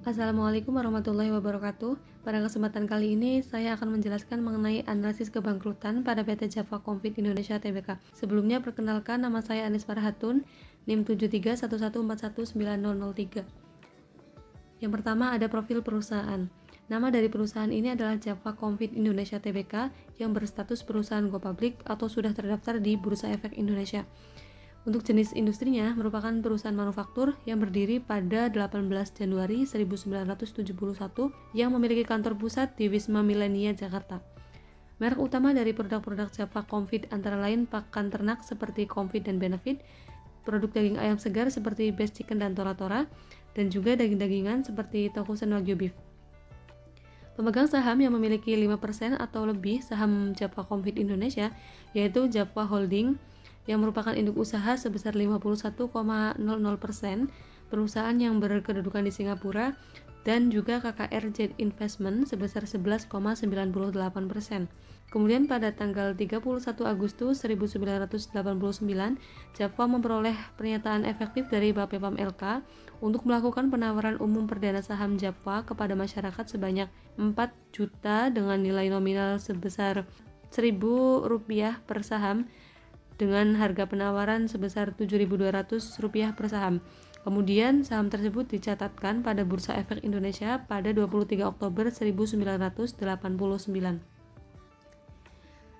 Assalamualaikum warahmatullahi wabarakatuh. Pada kesempatan kali ini, saya akan menjelaskan mengenai analisis kebangkrutan pada PT Java Confit Indonesia Tbk. Sebelumnya, perkenalkan nama saya Anis Farhatun, NIM 7311419003. Yang pertama ada profil perusahaan. Nama dari perusahaan ini adalah Java Confit Indonesia Tbk yang berstatus perusahaan go public atau sudah terdaftar di Bursa Efek Indonesia. Untuk jenis industrinya merupakan perusahaan manufaktur yang berdiri pada 18 Januari 1971 yang memiliki kantor pusat di Wisma Millenia, Jakarta. Merek utama dari produk-produk Java Confit antara lain pakan ternak seperti Confit dan Benefit, produk daging ayam segar seperti Best Chicken dan Tora-Tora, dan juga daging-dagingan seperti Tokusen Wagyu Beef. Pemegang saham yang memiliki 5% atau lebih saham Java Confit Indonesia yaitu Java Holding yang merupakan induk usaha sebesar 51,00%, perusahaan yang berkedudukan di Singapura, dan juga KKR Jet Investment sebesar 11,98%. Kemudian pada tanggal 31 Agustus 1989, Java memperoleh pernyataan efektif dari Bapepam LK untuk melakukan penawaran umum perdana saham Java kepada masyarakat sebanyak 4 juta dengan nilai nominal sebesar Rp1.000 per saham dengan harga penawaran sebesar Rp7.200 per saham. Kemudian saham tersebut dicatatkan pada Bursa Efek Indonesia pada 23 Oktober 1989.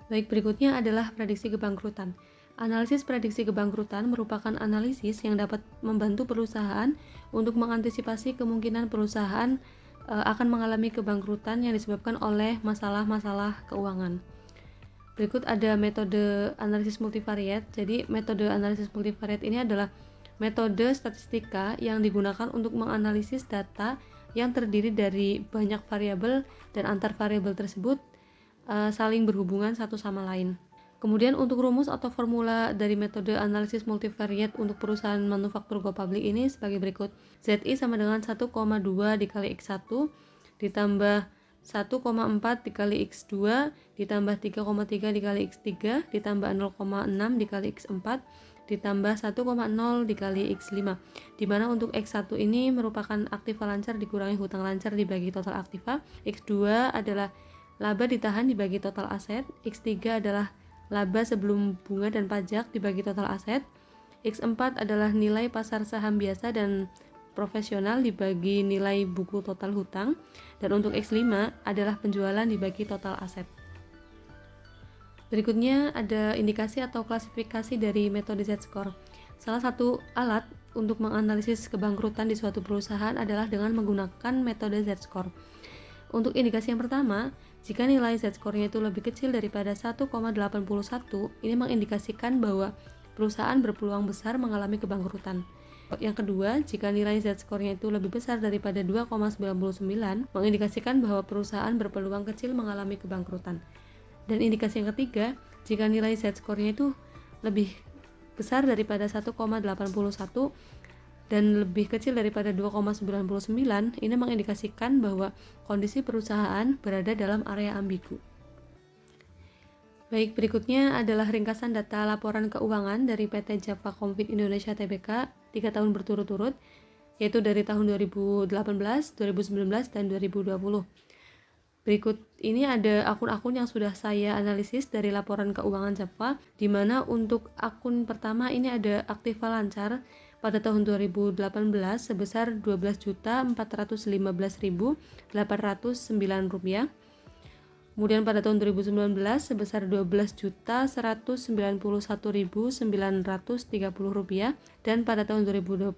Baik, berikutnya adalah prediksi kebangkrutan. Analisis prediksi kebangkrutan merupakan analisis yang dapat membantu perusahaan untuk mengantisipasi kemungkinan perusahaan akan mengalami kebangkrutan yang disebabkan oleh masalah-masalah keuangan. Berikut ada metode analisis multivariat. Jadi metode analisis multivariat ini adalah metode statistika yang digunakan untuk menganalisis data yang terdiri dari banyak variabel dan antar variabel tersebut saling berhubungan satu sama lain. Kemudian untuk rumus atau formula dari metode analisis multivariat untuk perusahaan manufaktur go public ini sebagai berikut. ZI sama dengan 1,2 dikali X1 ditambah 1,4 dikali X2 ditambah 3,3 dikali X3 ditambah 0,6 dikali X4 ditambah 1,0 dikali X5, dimana untuk X1 ini merupakan aktiva lancar dikurangi hutang lancar dibagi total aktiva, X2 adalah laba ditahan dibagi total aset, X3 adalah laba sebelum bunga dan pajak dibagi total aset, X4 adalah nilai pasar saham biasa dan profesional dibagi nilai buku total hutang, dan untuk X5 adalah penjualan dibagi total aset. Berikutnya ada indikasi atau klasifikasi dari metode Z-score. Salah satu alat untuk menganalisis kebangkrutan di suatu perusahaan adalah dengan menggunakan metode Z-score. Untuk indikasi yang pertama, jika nilai Z-score-nya itu lebih kecil daripada 1,81, ini mengindikasikan bahwa perusahaan berpeluang besar mengalami kebangkrutan. Yang kedua, jika nilai Z-score-nya itu lebih besar daripada 2,99, mengindikasikan bahwa perusahaan berpeluang kecil mengalami kebangkrutan. Dan indikasi yang ketiga, jika nilai Z-score-nya itu lebih besar daripada 1,81 dan lebih kecil daripada 2,99, ini mengindikasikan bahwa kondisi perusahaan berada dalam area ambigu. Baik, berikutnya adalah ringkasan data laporan keuangan dari PT Java Confit Indonesia Tbk 3 tahun berturut-turut, yaitu dari tahun 2018, 2019, dan 2020. Berikut ini ada akun-akun yang sudah saya analisis dari laporan keuangan Java, di mana untuk akun pertama ini ada aktiva lancar pada tahun 2018 sebesar Rp12.415.809. Kemudian pada tahun 2019 sebesar Rp12.491.930 dan pada tahun 2020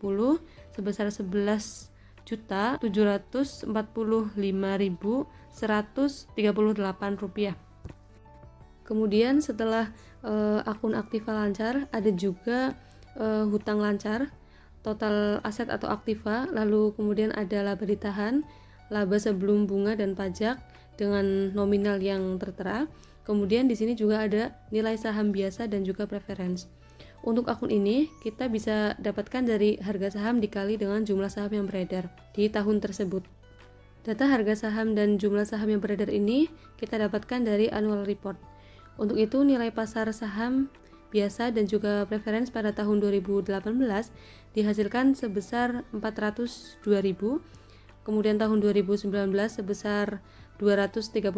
sebesar Rp11.745.138. Kemudian setelah akun aktiva lancar ada juga hutang lancar, total aset atau aktiva, lalu kemudian ada laba ditahan, laba sebelum bunga dan pajak dengan nominal yang tertera. Kemudian di sini juga ada nilai saham biasa dan juga preference. Untuk akun ini kita bisa dapatkan dari harga saham dikali dengan jumlah saham yang beredar di tahun tersebut. Data harga saham dan jumlah saham yang beredar ini kita dapatkan dari annual report. Untuk itu nilai pasar saham biasa dan juga preference pada tahun 2018 dihasilkan sebesar 402.000. kemudian tahun 2019 sebesar 231.000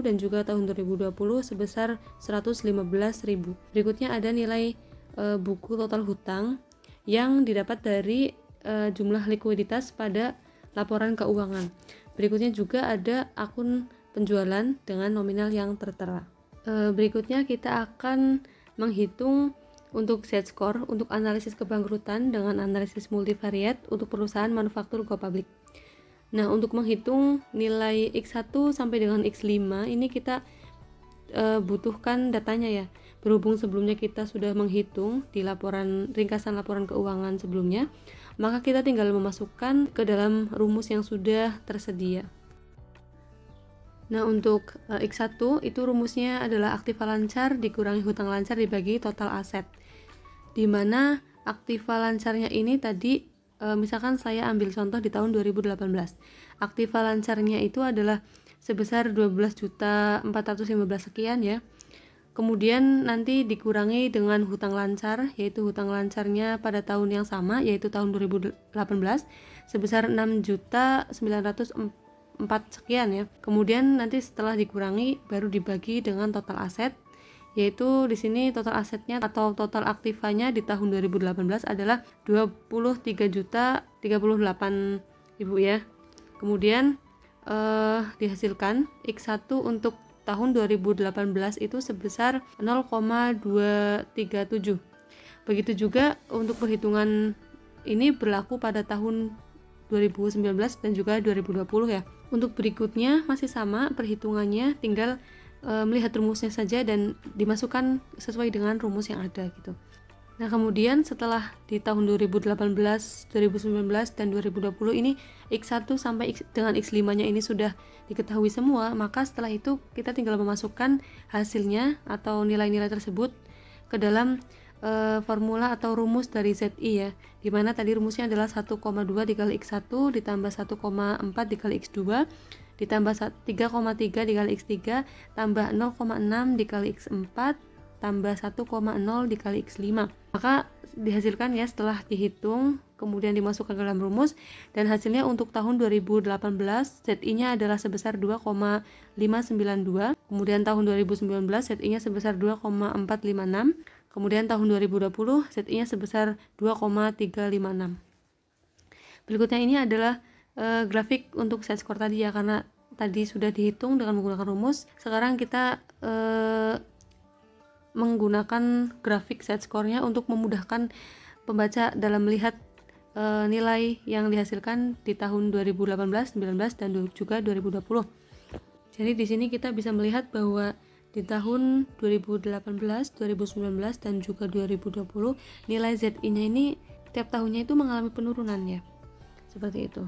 dan juga tahun 2020 sebesar 115.000. Berikutnya ada nilai buku total hutang yang didapat dari jumlah likuiditas pada laporan keuangan. Berikutnya juga ada akun penjualan dengan nominal yang tertera. Berikutnya kita akan menghitung untuk Z-score untuk analisis kebangkrutan dengan analisis multivariat untuk perusahaan manufaktur go public. Nah, untuk menghitung nilai X1 sampai dengan X5 ini kita butuhkan datanya ya. Berhubung sebelumnya kita sudah menghitung di ringkasan laporan keuangan sebelumnya, maka kita tinggal memasukkan ke dalam rumus yang sudah tersedia. Nah, untuk X1 itu rumusnya adalah aktiva lancar dikurangi hutang lancar dibagi total aset. Di mana aktiva lancarnya ini tadi misalkan saya ambil contoh di tahun 2018. Aktiva lancarnya itu adalah sebesar 12.415 sekian ya. Kemudian nanti dikurangi dengan hutang lancar, yaitu hutang lancarnya pada tahun yang sama, yaitu tahun 2018 sebesar 6.904 sekian ya. Kemudian nanti setelah dikurangi baru dibagi dengan total aset, yaitu di sini total asetnya atau total aktivanya di tahun 2018 adalah 23.038.000 ya. Kemudian dihasilkan X1 untuk tahun 2018 itu sebesar 0,237. Begitu juga untuk perhitungan ini berlaku pada tahun 2019 dan juga 2020 ya. Untuk berikutnya masih sama perhitungannya, tinggal melihat rumusnya saja dan dimasukkan sesuai dengan rumus yang ada gitu. Nah, kemudian setelah di tahun 2018, 2019 dan 2020 ini X1 sampai dengan X5-nya ini sudah diketahui semua, maka setelah itu kita tinggal memasukkan hasilnya atau nilai-nilai tersebut ke dalam formula atau rumus dari ZI ya, dimana tadi rumusnya adalah 1,2 dikali X1 ditambah 1,4 dikali X2 ditambah 3,3 dikali X3 tambah 0,6 dikali X4 tambah 1,0 dikali X5. Maka dihasilkan ya setelah dihitung kemudian dimasukkan ke dalam rumus, dan hasilnya untuk tahun 2018 ZI-nya adalah sebesar 2,592, kemudian tahun 2019 ZI-nya sebesar 2,456, kemudian tahun 2020 ZI-nya sebesar 2,356. Berikutnya ini adalah grafik untuk Z-score tadi ya, karena tadi sudah dihitung dengan menggunakan rumus. Sekarang kita menggunakan grafik Z-score-nya untuk memudahkan pembaca dalam melihat nilai yang dihasilkan di tahun 2018, 19 dan juga 2020. Jadi di sini kita bisa melihat bahwa di tahun 2018, 2019 dan juga 2020 nilai ZI-nya ini tiap tahunnya itu mengalami penurunan ya. Seperti itu.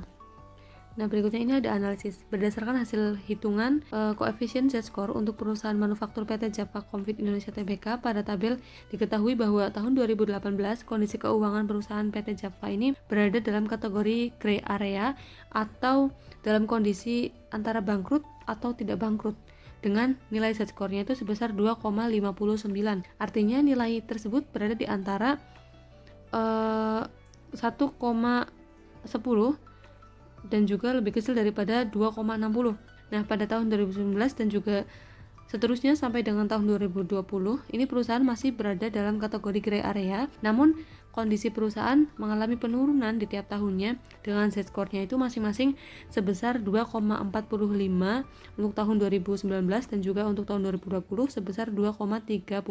Nah, berikutnya ini ada analisis. Berdasarkan hasil hitungan koefisien Z-score untuk perusahaan manufaktur PT Java Konfit Indonesia Tbk, pada tabel diketahui bahwa tahun 2018 kondisi keuangan perusahaan PT Java ini berada dalam kategori gray area atau dalam kondisi antara bangkrut atau tidak bangkrut, dengan nilai Z-score-nya itu sebesar 2,59. Artinya nilai tersebut berada di antara 1,10 dan juga lebih kecil daripada 2,60. Nah, pada tahun 2019 dan juga seterusnya sampai dengan tahun 2020, ini perusahaan masih berada dalam kategori gray area, namun kondisi perusahaan mengalami penurunan di tiap tahunnya dengan Z-score-nya itu masing-masing sebesar 2,45 untuk tahun 2019 dan juga untuk tahun 2020 sebesar 2,35.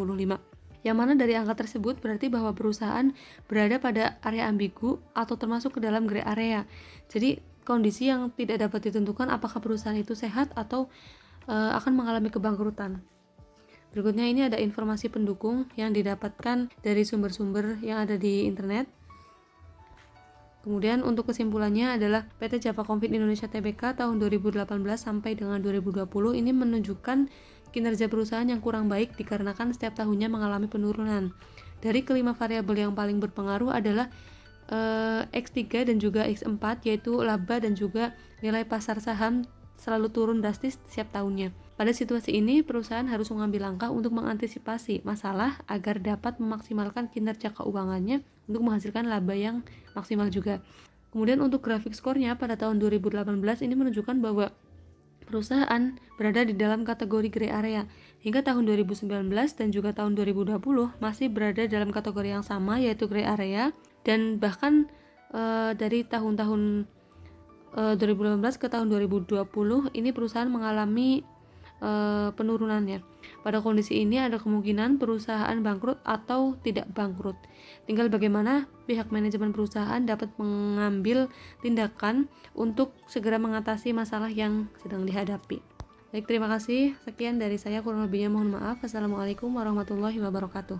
Yang mana dari angka tersebut berarti bahwa perusahaan berada pada area ambigu atau termasuk ke dalam gray area. Jadi kondisi yang tidak dapat ditentukan apakah perusahaan itu sehat atau akan mengalami kebangkrutan. Berikutnya ini ada informasi pendukung yang didapatkan dari sumber-sumber yang ada di internet. Kemudian untuk kesimpulannya adalah PT Java Konfit Indonesia Tbk tahun 2018 sampai dengan 2020 ini menunjukkan kinerja perusahaan yang kurang baik dikarenakan setiap tahunnya mengalami penurunan. Dari kelima variabel yang paling berpengaruh adalah X3 dan juga X4, yaitu laba dan juga nilai pasar saham selalu turun drastis setiap tahunnya. Pada situasi ini, perusahaan harus mengambil langkah untuk mengantisipasi masalah agar dapat memaksimalkan kinerja keuangannya untuk menghasilkan laba yang maksimal juga. Kemudian untuk grafik skornya pada tahun 2018 ini menunjukkan bahwa perusahaan berada di dalam kategori gray area. Hingga tahun 2019 dan juga tahun 2020 masih berada dalam kategori yang sama, yaitu gray area, dan bahkan dari tahun-tahun 2018 ke tahun 2020 ini perusahaan mengalami penurunannya. Pada kondisi ini ada kemungkinan perusahaan bangkrut atau tidak bangkrut. Tinggal bagaimana pihak manajemen perusahaan dapat mengambil tindakan untuk segera mengatasi masalah yang sedang dihadapi. Baik, terima kasih. Sekian dari saya, kurang lebihnya mohon maaf. Assalamualaikum warahmatullahi wabarakatuh.